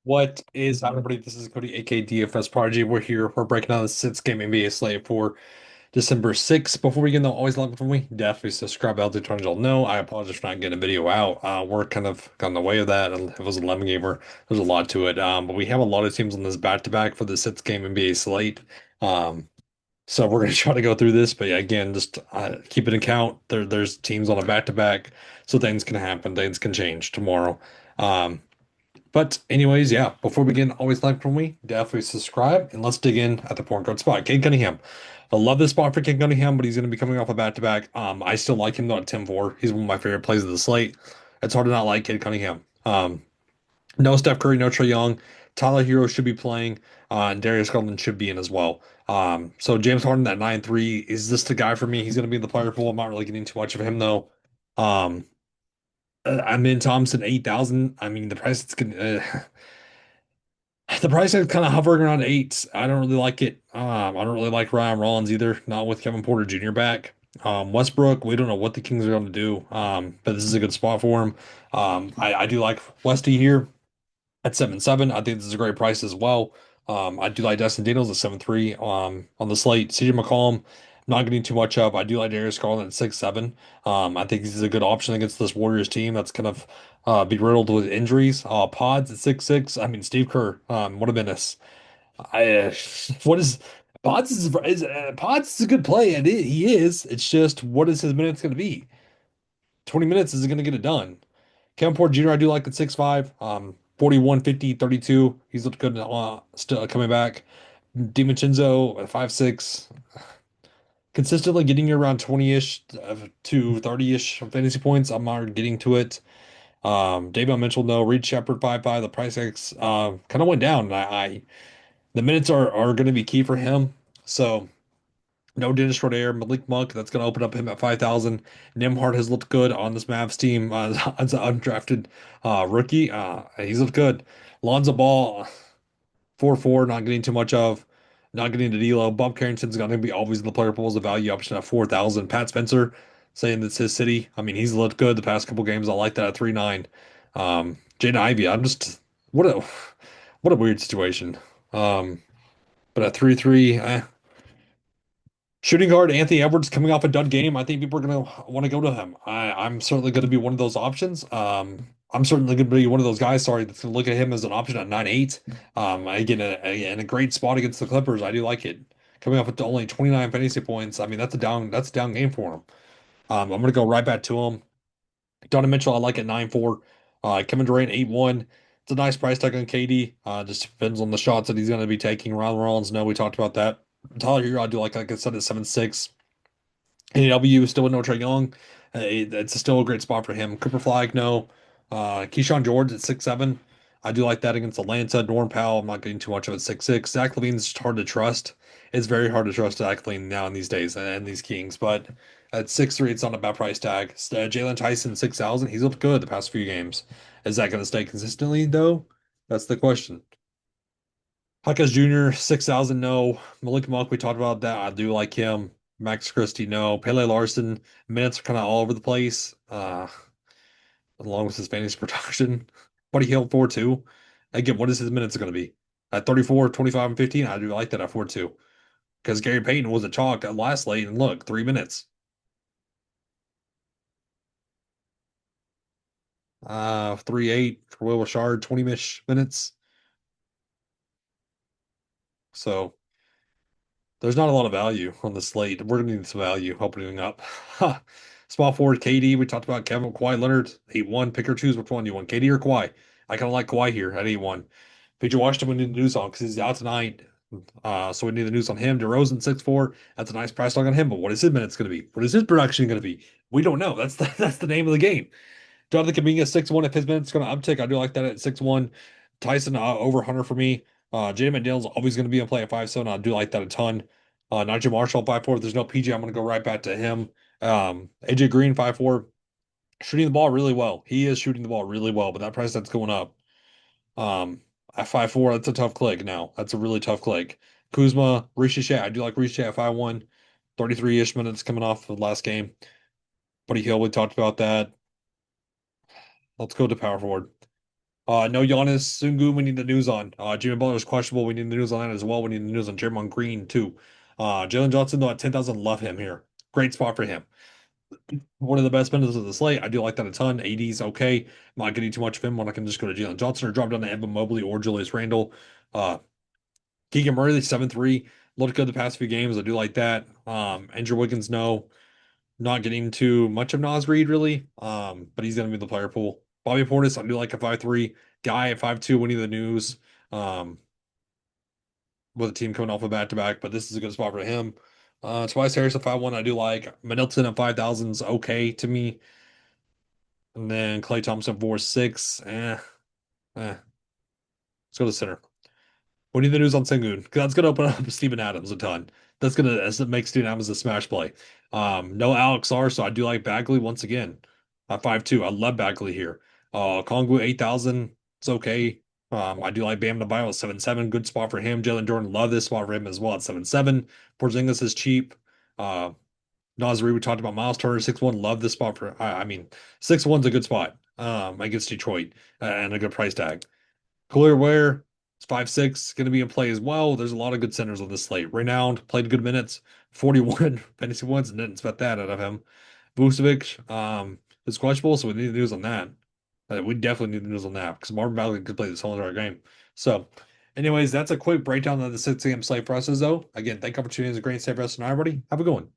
What is up, everybody? This is Cody, aka DFS Prodigy. We're here. We're breaking down the six-game NBA slate for December 6th. Before we get into always love from me, definitely subscribe out to Tony. No, I apologize for not getting a video out. We're kind of got in the way of that. It was an 11 gamer. There's a lot to it. But we have a lot of teams on this back-to-back for the six-game NBA slate. Um, so we're gonna try to go through this. But yeah, again, just keep it in count. There's teams on a back-to-back, so things can happen. Things can change tomorrow. Um, but anyways, yeah, before we begin, always like from me, definitely subscribe and let's dig in at the point guard spot. Cade Cunningham. I love this spot for Cade Cunningham, but he's going to be coming off a back-to-back. I still like him though at 10-4. He's one of my favorite plays of the slate. It's hard to not like Cade Cunningham. No Steph Curry, no Trae Young. Tyler Hero should be playing, and Darius Garland should be in as well. So James Harden at 9-3, is this the guy for me? He's going to be in the player pool. I'm not really getting too much of him though. Um, I'm in Thompson 8,000. I mean, the price is going to. The price is kind of hovering around eight. I don't really like it. I don't really like Ryan Rollins either. Not with Kevin Porter Jr. back. Westbrook, we don't know what the Kings are going to do. But this is a good spot for him. I do like Westy here at 7-7. I think this is a great price as well. I do like Dustin Daniels at 7-3 on the slate. CJ McCollum, not getting too much up. I do like Darius Garland at 6-7. I think he's a good option against this Warriors team that's kind of be riddled with injuries. Pods at 6-6. I mean, Steve Kerr, what a menace. What is Pods is a good play, and he is. It's just what is his minutes going to be? 20 minutes is going to get it done. Kevin Porter Jr. I do like at 6'5", 41, 50, 32. He's looked good still coming back. DiVincenzo at 5'6", consistently getting you around 20-ish to 30-ish fantasy points. I'm not getting to it. Davion Mitchell, no. Reed Shepard, 5'5". The price X kind of went down. The minutes are going to be key for him. So no Dennis Schroeder, Malik Monk. That's going to open up him at 5,000. Nimhart has looked good on this Mavs team as an undrafted rookie. He's looked good. Lonzo Ball, 4-4, not getting too much of. Not getting to D'Lo. Bob Carrington's going to be always in the player pool as a value option at 4,000. Pat Spencer saying that's his city. I mean, he's looked good the past couple games. I like that at 3-9. Jaden Ivey, I'm just what a weird situation. But at 3-3, shooting guard Anthony Edwards coming off a dud game. I think people are gonna want to go to him. I'm certainly going to be one of those options. I'm certainly going to be one of those guys. Sorry, that's going to look at him as an option at 9-8. Again, in a great spot against the Clippers. I do like it. Coming off with only 29 fantasy points. I mean, that's a down game for him. I'm going to go right back to him. Donovan Mitchell, I like at 9-4. Kevin Durant 8-1. It's a nice price tag on KD. Just depends on the shots that he's going to be taking. Ron Rollins, no, we talked about that. Tyler Hero, I do like I said, at 7-6. AW still with no Trae Young. It's still a great spot for him. Cooper Flag, no. Keyshawn George at 6-7. I do like that against Atlanta. Norm Powell, I'm not getting too much of it. 6-6. Zach LaVine's just hard to trust. It's very hard to trust Zach LaVine now in these days and these Kings. But at 6-3, it's not a bad price tag. Jalen Tyson, 6,000. He's looked good the past few games. Is that going to stay consistently, though? That's the question. Hawkins Jr., 6,000, no. Malik Monk, we talked about that. I do like him. Max Christie, no. Pele Larson, minutes are kind of all over the place, along with his fantasy production. Buddy Hield, 4-2. Again, what is his minutes going to be? At 34, 25, and 15, I do like that at 4-2. Because Gary Payton was a chalk at last late, and look, 3 minutes. 3-8 for Will Richard, 20-ish minutes. So there's not a lot of value on the slate. We're gonna need some value opening up. Small forward KD. We talked about Kevin Kawhi Leonard. 8-1. Pick or choose which one you want, KD or Kawhi. I kind of like Kawhi here at 8-1. PJ Washington, we need the news on because he's out tonight. So we need the news on him. DeRozan 6-4. That's a nice price tag on him. But what is his minutes going to be? What is his production going to be? We don't know. That's the name of the game. Jonathan Kuminga 6-1. If his minutes going to uptick, I do like that at 6-1. Tyson over Hunter for me. Jaden McDaniel's always going to be in play at 5-7. I do like that a ton. Nigel Marshall 5-4. If there's no PG, I'm going to go right back to him. AJ Green 5-4. Shooting the ball really well. He is shooting the ball really well, but that price that's going up. At 5-4, that's a tough click now. That's a really tough click. Kuzma, Rishi I do like Rishi at 5-1. 33-ish minutes coming off the last game. Buddy Hill, we talked about that. Let's go to power forward. No Giannis, Sungu, we need the news on. Jimmy Butler's questionable. We need the news on that as well. We need the news on Draymond Green too. Jalen Johnson, though, at 10,000, love him here. Great spot for him. One of the best spenders of the slate. I do like that a ton. 80's okay. Not getting too much of him when I can just go to Jalen Johnson or drop down to Evan Mobley or Julius Randle. Uh, Keegan Murray, 7-3. Looked good the past few games. I do like that. Andrew Wiggins, no. Not getting too much of Nas Reed, really. But he's going to be the player pool. Bobby Portis, I do like a 5-3. Guy at 5-2 winning the news. With a team coming off a back-to-back, but this is a good spot for him. Tobias Harris at 5-1, I do like. Middleton at 5,000 is okay to me. And then Clay Thompson 4-6. Let's go to center. We need the news on Sengun because that's going to open up Steven Adams a ton. That's going to make Steven Adams a smash play. No Alex R, so I do like Bagley once again at 5-2. I love Bagley here. Kongu 8,000. It's okay. I do like Bam Debayo at 7-7. Good spot for him. Jalen Jordan, love this spot for him as well at 7-7. Porzingis is cheap. Nasri, we talked about Miles Turner 6-1. Love this spot for. I mean, 6-1's a good spot against Detroit and a good price tag. Cooler Ware, it's 5-6, going to be in play as well. There's a lot of good centers on this slate. Renowned, played good minutes, 41 fantasy points, and didn't expect that out of him. Vucevic, is questionable, so we need the news on that. We definitely need the news on that because Marvin Bagley could play this whole entire game. So, anyways, that's a quick breakdown of the 6 a.m. slate for us, though. Again, thank you for tuning in. It's a great day for us and everybody. Have a good one.